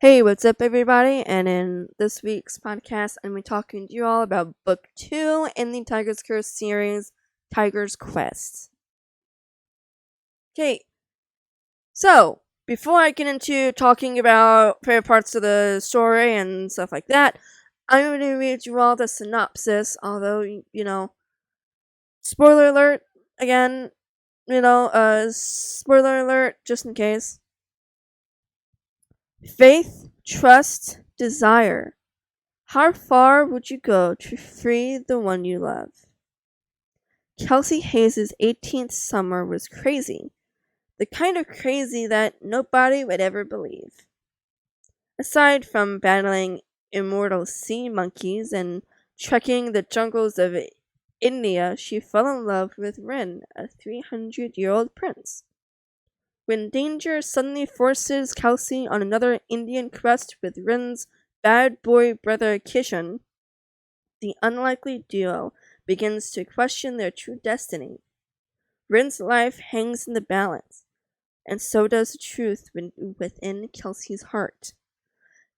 Hey, what's up, everybody? And in this week's podcast, I'm going to be talking to you all about Book 2 in the Tiger's Curse series, Tiger's Quest. Okay, so before I get into talking about favorite parts of the story and stuff like that, I'm going to read you all the synopsis, although, spoiler alert, again, spoiler alert, just in case. Faith, trust, desire. How far would you go to free the one you love? Kelsey Hayes' 18th summer was crazy. The kind of crazy that nobody would ever believe. Aside from battling immortal sea monkeys and trekking the jungles of India, she fell in love with Rin, a 300-year-old prince. When danger suddenly forces Kelsey on another Indian quest with Rin's bad boy brother Kishan, the unlikely duo begins to question their true destiny. Rin's life hangs in the balance, and so does the truth within Kelsey's heart.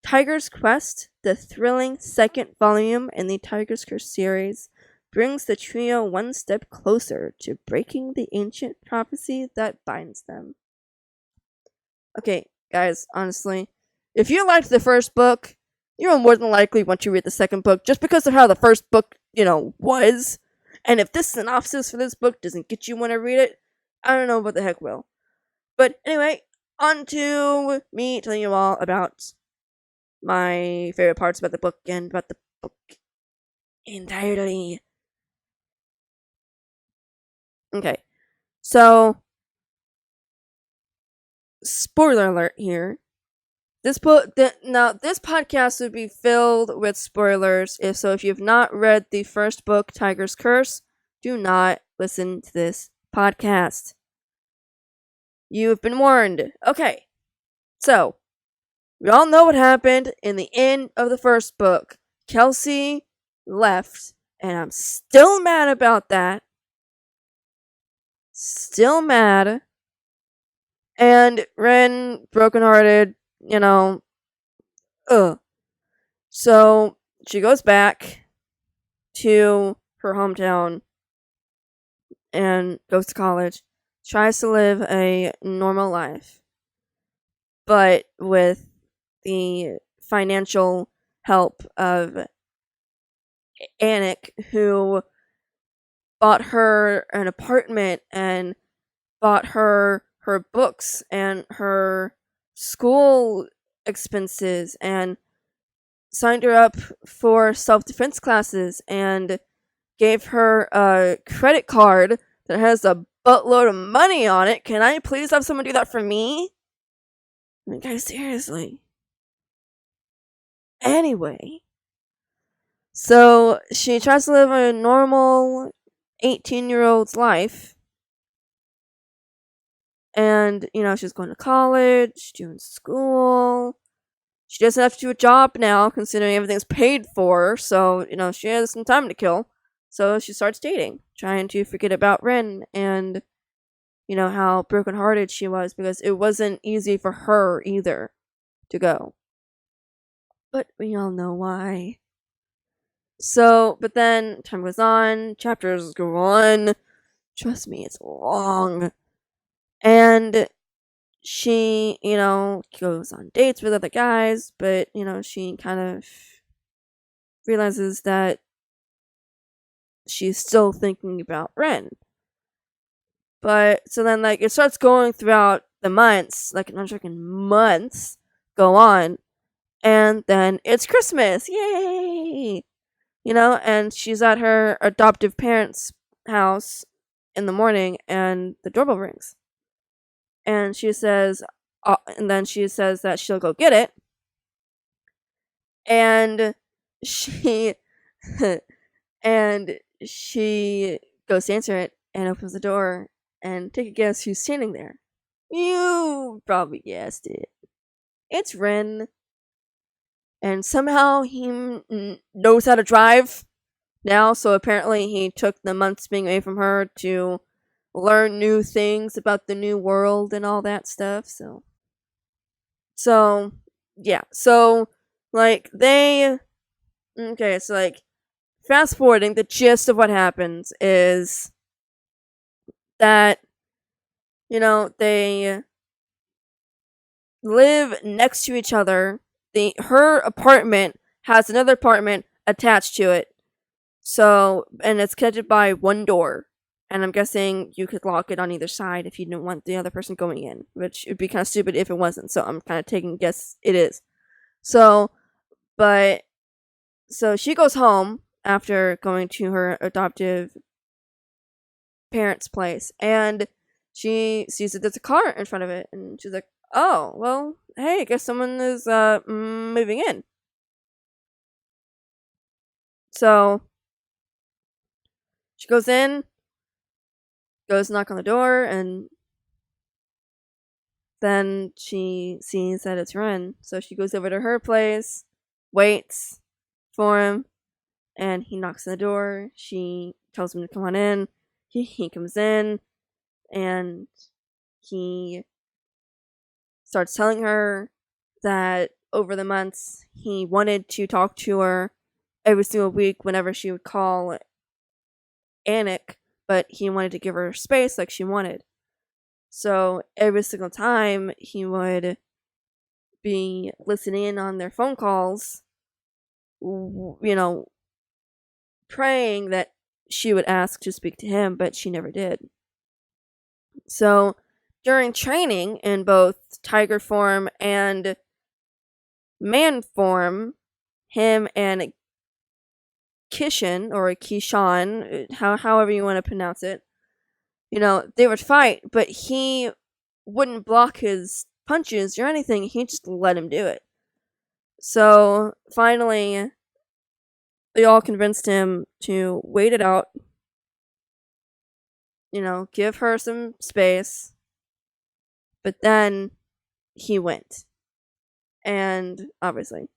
Tiger's Quest, the thrilling second volume in the Tiger's Curse series, brings the trio one step closer to breaking the ancient prophecy that binds them. Okay, guys, honestly, if you liked the first book, you will more than likely want to read the second book just because of how the first book, was. And if this synopsis for this book doesn't get you want to read it, I don't know what the heck will. But anyway, on to me telling you all about my favorite parts about the book and about the book entirely. Okay, so spoiler alert here. This podcast would be filled with spoilers. If you've not read the first book, Tiger's Curse, do not listen to this podcast. You have been warned. Okay, so we all know what happened in the end of the first book. Kelsey left, and I'm still mad about that. Still mad. And Ren, brokenhearted, ugh. So she goes back to her hometown and goes to college, tries to live a normal life, but with the financial help of Anik, who bought her an apartment and bought her books and her school expenses and signed her up for self-defense classes and gave her a credit card that has a buttload of money on it. Can I please have someone do that for me? I mean, guys, seriously. Anyway, so she tries to live a normal 18-year-old's life. And, she's going to college, doing school. She doesn't have to do a job now, considering everything's paid for. So, she has some time to kill. So she starts dating, trying to forget about Ren and, how brokenhearted she was, because it wasn't easy for her either to go. But we all know why. So, but then time goes on, chapters go on. Trust me, it's long. And she, goes on dates with other guys, but, she kind of realizes that she's still thinking about Ren. But, so then, it starts going throughout the months, I'm talking months go on, and then it's Christmas, yay! And she's at her adoptive parents' house in the morning, and the doorbell rings. And she says, and then she says that she'll go get it. And she, and she goes to answer it and opens the door, and take a guess who's standing there. You probably guessed it. It's Ren. And somehow he knows how to drive now, so apparently he took the months being away from her to learn new things about the new world and all that stuff. So yeah, so like they okay, so like fast forwarding, the gist of what happens is that they live next to each other. Her apartment has another apartment attached to it. So, and it's connected by one door. And I'm guessing you could lock it on either side if you didn't want the other person going in, which would be kind of stupid if it wasn't. So I'm kind of taking a guess it is. So, but so she goes home after going to her adoptive parents' place, and she sees that there's a car in front of it, and she's like, "Oh, well, hey, I guess someone is moving in." So she goes in, goes knock on the door, and then she sees that it's Ren. So she goes over to her place, waits for him, and he knocks on the door. She tells him to come on in. He comes in, and he starts telling her that over the months he wanted to talk to her every single week whenever she would call Anik, but he wanted to give her space like she wanted. So every single time he would be listening in on their phone calls, praying that she would ask to speak to him, but she never did. So during training in both tiger form and man form, him and Kishan or Kishan, however you want to pronounce it, they would fight, but he wouldn't block his punches or anything. He just let him do it. So finally, they all convinced him to wait it out, give her some space. But then he went. And obviously.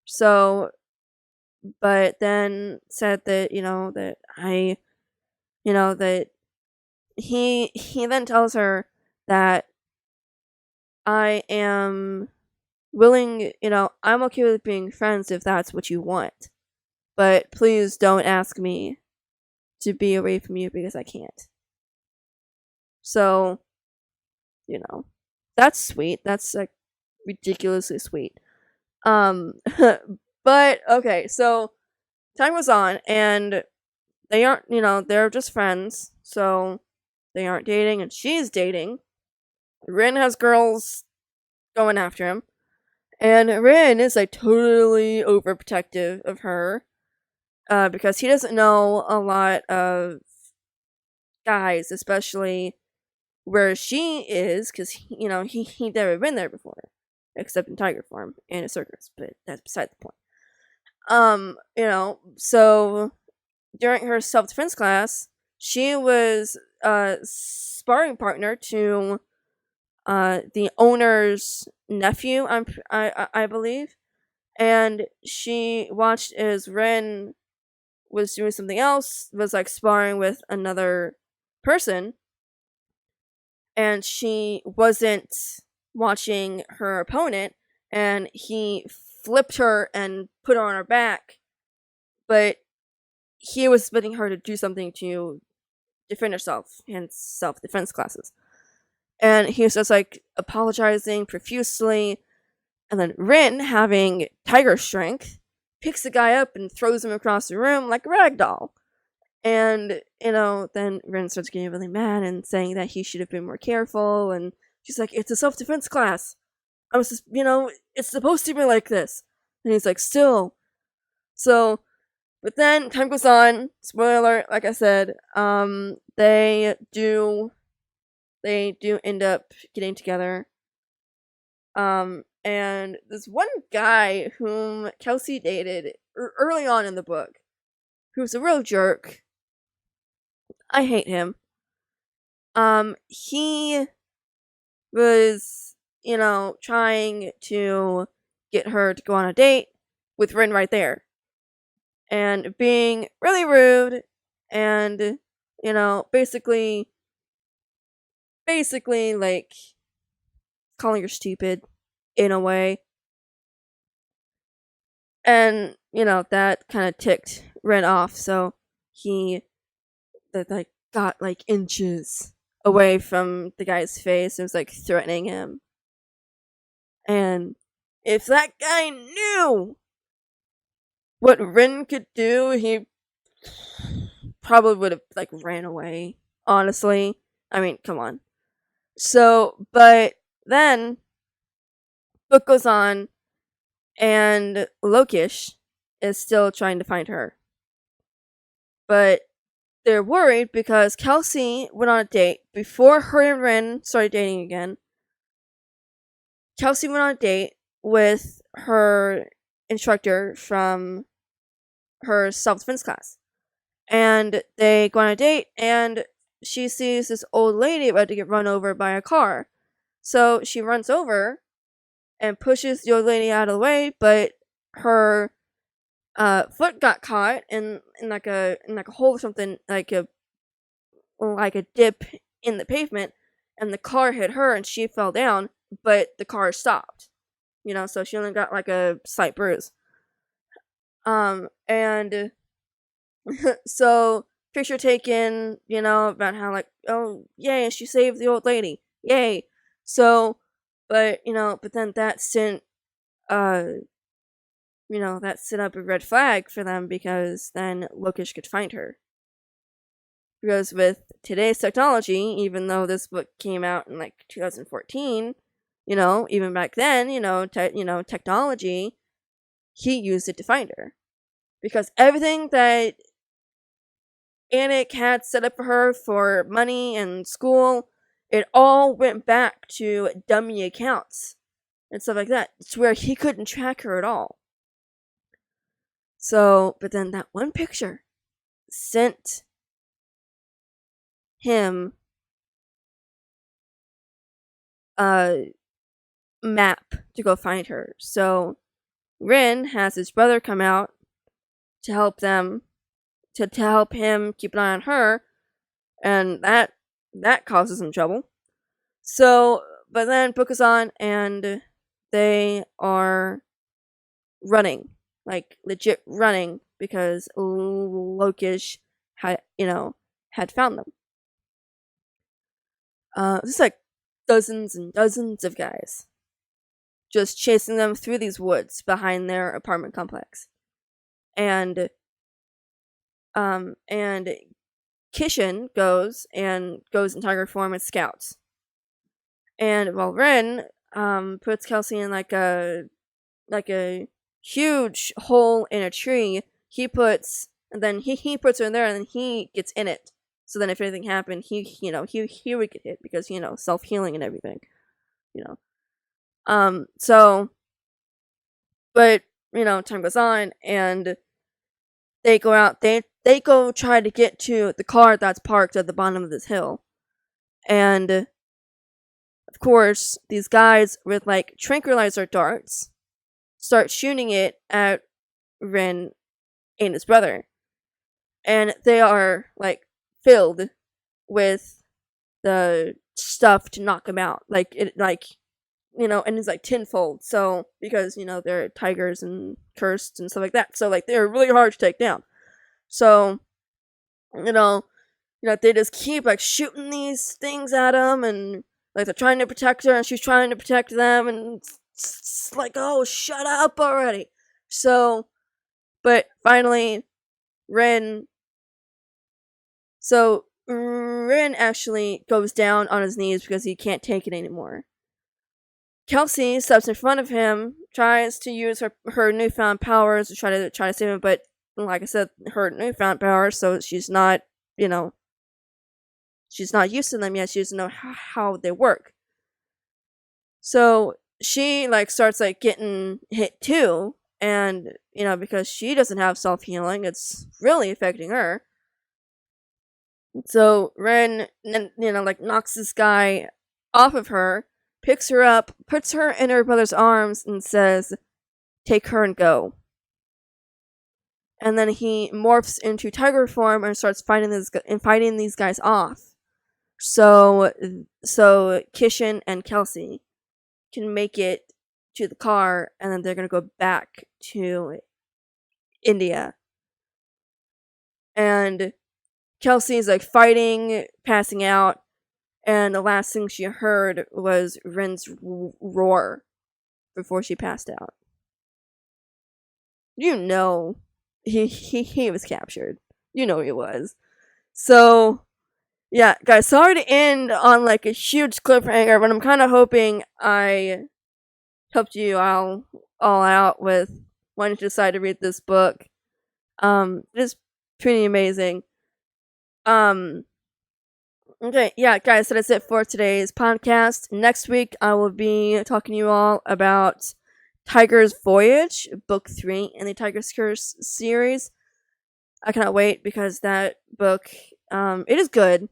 So, but then said that, that he then tells her that I am willing, I'm okay with being friends if that's what you want. But please don't ask me to be away from you because I can't. So, that's sweet. That's like ridiculously sweet. But okay, so time goes on and they aren't, they're just friends. So they aren't dating and she's dating. Rin has girls going after him. And Rin is like totally overprotective of her. Because he doesn't know a lot of guys, especially where she is, because he'd never been there before, except in tiger form and a circus. But that's beside the point. So during her self defense class, she was a sparring partner to the owner's nephew, I believe, and she watched as Ren was doing something else, was like sparring with another person, and she wasn't watching her opponent, and he flipped her and put her on her back, but he was expecting her to do something to defend herself in self-defense classes. And he was just like apologizing profusely, and then Rin, having tiger strength, picks the guy up and throws him across the room like a rag doll. And, then Rin starts getting really mad and saying that he should have been more careful. And she's like, it's a self defense class. I was just, it's supposed to be like this. And he's like, still. So, but then time goes on. Spoiler alert, like I said, they do end up getting together. And this one guy whom Kelsey dated early on in the book, who's a real jerk. I hate him. He was, trying to get her to go on a date with Rin right there. And being really rude and, basically like calling her stupid in a way. And, that kind of ticked Ren off, so he like got like inches away from the guy's face and was like threatening him. And if that guy knew what Ren could do, he probably would have like ran away. Honestly, I mean, come on. So, but then book goes on, and Lokish is still trying to find her, but they're worried because Kelsey went on a date before her and Ren started dating again. Kelsey went on a date with her instructor from her self-defense class. And they go on a date, and she sees this old lady about to get run over by a car. So she runs over and pushes the old lady out of the way, but her foot got caught in like a hole or something, like a dip in the pavement, and the car hit her and she fell down, but the car stopped. So she only got like a slight bruise. And so picture taken, about how like, oh yay, she saved the old lady. Yay. So but then that sent that set up a red flag for them, because then Lokish could find her. Because with today's technology, even though this book came out in like 2014, even back then, technology, he used it to find her. Because everything that Anik had set up for her for money and school, it all went back to dummy accounts and stuff like that. It's where he couldn't track her at all. So, but then that one picture sent him a map to go find her. So Rin has his brother come out to help them, to help him keep an eye on her, and that causes him trouble. So, but then book is on, and they are running, like legit running, because Lokish had found them. There's like dozens and dozens of guys just chasing them through these woods behind their apartment complex. And Kishin goes in tiger form and scouts. And while Ren puts Kelsey in like a huge hole in a tree, he puts her in there, and then he gets in it. So then if anything happened, he would get hit, because self-healing and everything. So but time goes on, and they go out, they go try to get to the car that's parked at the bottom of this hill. And of course, these guys with like tranquilizer darts start shooting it at Ren and his brother. And they are like filled with the stuff to knock him out. Like it and it's like tenfold. So because they're tigers and cursed and stuff like that. So like they're really hard to take down. So they just keep like shooting these things at him, and like they're trying to protect her, and she's trying to protect them, and it's like, oh, shut up already. So, but finally, Ren actually goes down on his knees because he can't take it anymore. Kelsey steps in front of him, tries to use her newfound powers to try to save him, but like I said, her newfound powers, so she's not, she's not used to them yet. She doesn't know how they work. So she like starts like getting hit too, and because she doesn't have self-healing, it's really affecting her. So Ren like knocks this guy off of her, picks her up, puts her in her brother's arms, and says, "Take her and go." And then he morphs into tiger form and starts fighting these guys off. So Kishin and Kelsey can make it to the car, and then they're gonna go back to India. And Kelsey's like fighting, passing out, and the last thing she heard was Ren's roar before she passed out. You know, he was captured. You know he was. So, yeah, guys, sorry to end on like a huge cliffhanger, but I'm kind of hoping I helped you all out with wanting to decide to read this book. It is pretty amazing. Okay, yeah, guys, so that's it for today's podcast. Next week, I will be talking to you all about Tiger's Voyage, Book 3 in the Tiger's Curse series. I cannot wait because that book, it is good.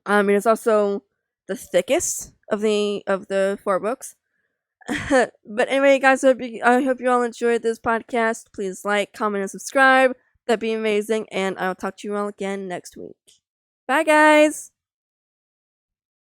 It is also the thickest of the 4 books. But anyway, guys, I hope you all enjoyed this podcast. Please like, comment, and subscribe. That'd be amazing, and I'll talk to you all again next week. Bye, guys!